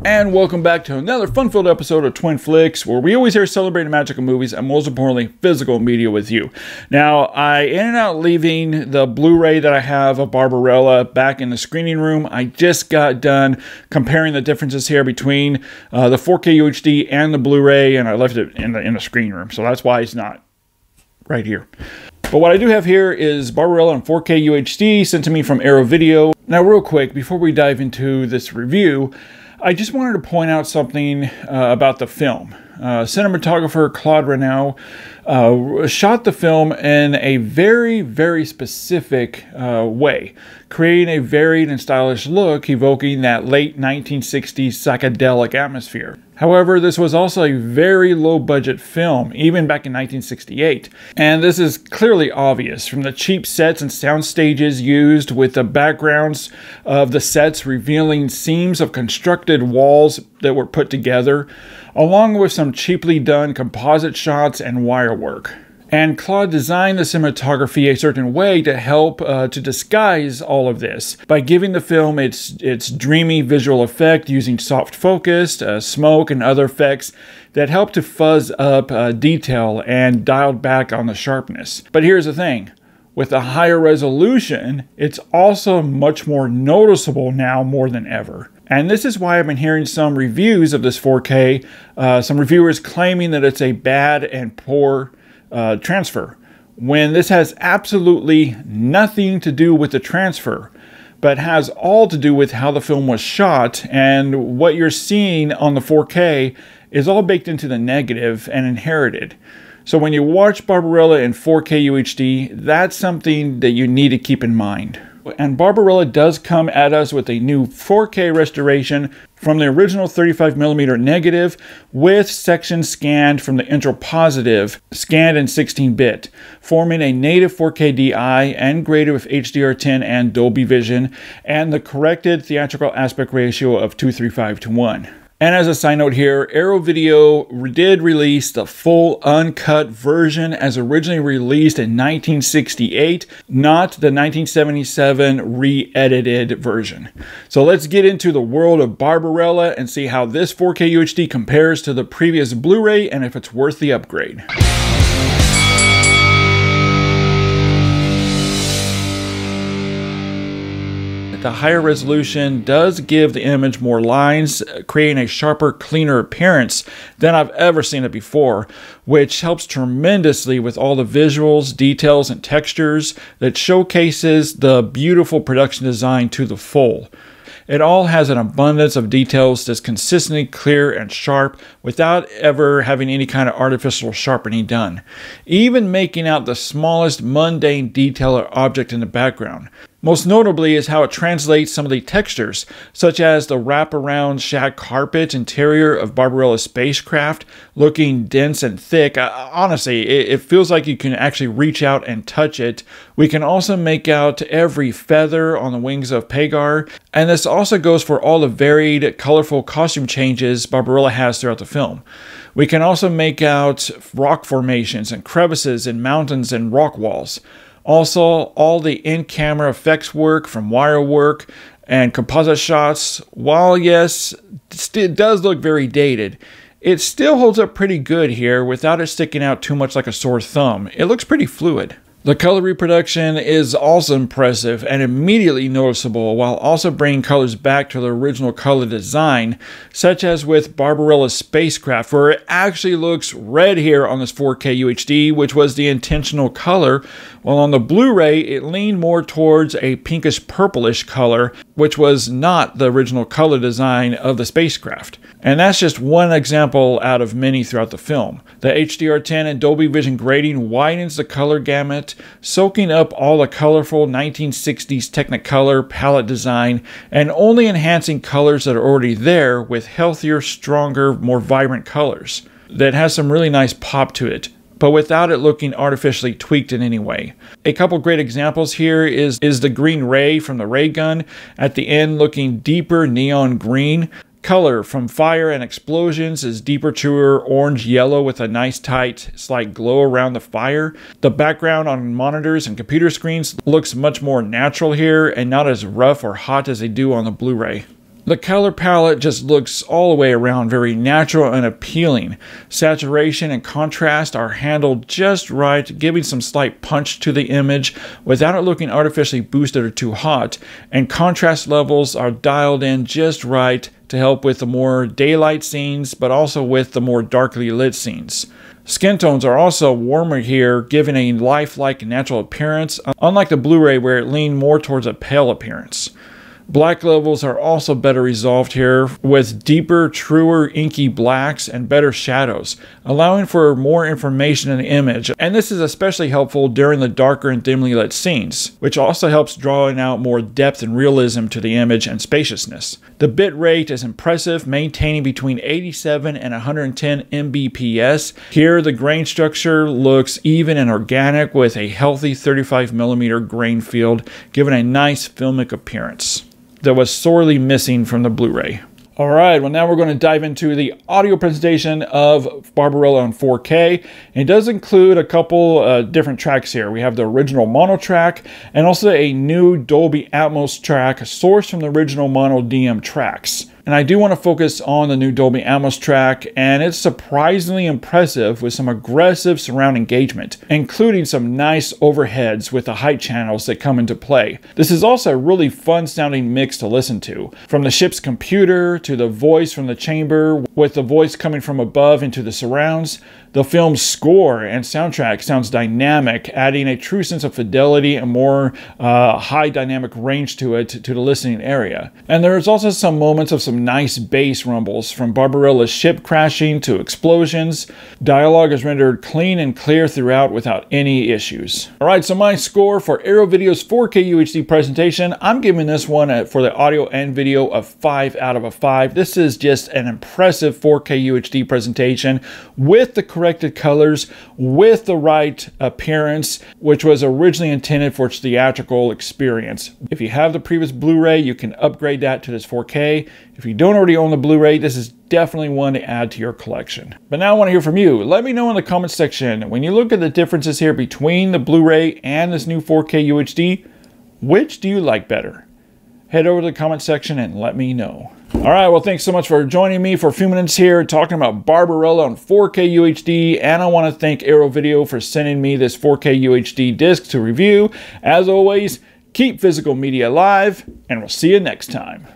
And welcome back to another fun-filled episode of Twin Flicks, where we always here celebrate the magic of movies and most importantly, physical media with you. Now, I ended up leaving the Blu-ray that I have of Barbarella back in the screening room. I just got done comparing the differences here between the 4K UHD and the Blu-ray, and I left it in the screening room, so that's why it's not right here. But what I do have here is Barbarella in 4K UHD sent to me from Arrow Video. Now, real quick, before we dive into this review, I just wanted to point out something about the film. Cinematographer Claude Renaud shot the film in a very, very specific way, creating a varied and stylish look evoking that late 1960s psychedelic atmosphere. However, this was also a very low-budget film, even back in 1968. And this is clearly obvious from the cheap sets and sound stages used, with the backgrounds of the sets revealing seams of constructed walls that were put together, along with some cheaply done composite shots and wire work. And Claude designed the cinematography a certain way to help to disguise all of this by giving the film its dreamy visual effect using soft focus, smoke, and other effects that help to fuzz up detail and dialed back on the sharpness. But here's the thing. With a higher resolution, it's also much more noticeable now more than ever. And this is why I've been hearing some reviews of this 4K, some reviewers claiming that it's a bad and poor transfer, when this has absolutely nothing to do with the transfer, but has all to do with how the film was shot, and what you're seeing on the 4K is all baked into the negative and inherited. So when you watch Barbarella in 4K UHD, that's something that you need to keep in mind. And Barbarella does come at us with a new 4K restoration from the original 35mm negative, with sections scanned from the intro positive, scanned in 16-bit, forming a native 4K DI and graded with HDR10 and Dolby Vision, and the corrected theatrical aspect ratio of 2:3:5:1. And as a side note here, Arrow Video did release the full uncut version as originally released in 1968, not the 1977 re-edited version. So let's get into the world of Barbarella and see how this 4K UHD compares to the previous Blu-ray and if it's worth the upgrade. The higher resolution does give the image more lines, creating a sharper, cleaner appearance than I've ever seen it before, which helps tremendously with all the visuals, details, and textures that showcases the beautiful production design to the full. It all has an abundance of details that's consistently clear and sharp without ever having any kind of artificial sharpening done, even making out the smallest mundane detail or object in the background. Most notably is how it translates some of the textures, such as the wraparound shag carpet interior of Barbarella's spacecraft, looking dense and thick. Honestly, it feels like you can actually reach out and touch it. We can also make out every feather on the wings of Pagar, and this also goes for all the varied, colorful costume changes Barbarella has throughout the film. We can also make out rock formations and crevices in mountains and rock walls. Also, all the in-camera effects work from wire work and composite shots, while yes, it does look very dated, it still holds up pretty good here without it sticking out too much like a sore thumb. It looks pretty fluid. The color reproduction is also impressive and immediately noticeable, while also bringing colors back to the original color design, such as with Barbarella's spacecraft, where it actually looks red here on this 4K UHD, which was the intentional color, while on the Blu-ray it leaned more towards a pinkish purplish color, which was not the original color design of the spacecraft. And that's just one example out of many throughout the film. The HDR10 and Dolby Vision grading widens the color gamut, soaking up all the colorful 1960s Technicolor palette design and only enhancing colors that are already there with healthier, stronger, more vibrant colors that has some really nice pop to it, but without it looking artificially tweaked in any way. A couple great examples here is the green ray from the ray gun at the end, looking deeper neon green. Color from fire and explosions is deeper, truer orange-yellow with a nice tight slight glow around the fire. The background on monitors and computer screens looks much more natural here and not as rough or hot as they do on the Blu-ray. The color palette just looks all the way around very natural and appealing. Saturation and contrast are handled just right, giving some slight punch to the image without it looking artificially boosted or too hot, and contrast levels are dialed in just right to help with the more daylight scenes, but also with the more darkly lit scenes. Skin tones are also warmer here, giving a lifelike natural appearance, unlike the Blu-ray where it leaned more towards a pale appearance. Black levels are also better resolved here with deeper, truer, inky blacks and better shadows, allowing for more information in the image. And this is especially helpful during the darker and dimly lit scenes, which also helps drawing out more depth and realism to the image and spaciousness. The bit rate is impressive, maintaining between 87 and 110 Mbps. Here, the grain structure looks even and organic with a healthy 35mm grain field, giving a nice filmic appearance that was sorely missing from the Blu-ray. All right, well now we're going to dive into the audio presentation of Barbarella on 4K. It does include a couple different tracks here. We have the original mono track and also a new Dolby Atmos track sourced from the original mono DM tracks. And I do want to focus on the new Dolby Atmos track, and it's surprisingly impressive with some aggressive surround engagement, including some nice overheads with the height channels that come into play. This is also a really fun sounding mix to listen to. From the ship's computer to the voice from the chamber, with the voice coming from above into the surrounds, the film's score and soundtrack sounds dynamic, adding a true sense of fidelity and more high dynamic range to it, to the listening area. And there's also some moments of some nice bass rumbles, from Barbarella's ship crashing to explosions. Dialogue is rendered clean and clear throughout without any issues. Alright, so my score for Arrow Video's 4K UHD presentation, I'm giving this one for the audio and video a 5 out of 5. This is just an impressive 4K UHD presentation with the corrected colors, with the right appearance, which was originally intended for its theatrical experience. If you have the previous Blu-ray, you can upgrade that to this 4K. If you don't already own the Blu-ray, this is definitely one to add to your collection. But now I want to hear from you. Let me know in the comments section, when you look at the differences here between the Blu-ray and this new 4K UHD, which do you like better? Head over to the comment section and let me know. Alright, well thanks so much for joining me for a few minutes here talking about Barbarella on 4K UHD, and I want to thank Arrow Video for sending me this 4K UHD disc to review. As always, keep physical media alive, and we'll see you next time.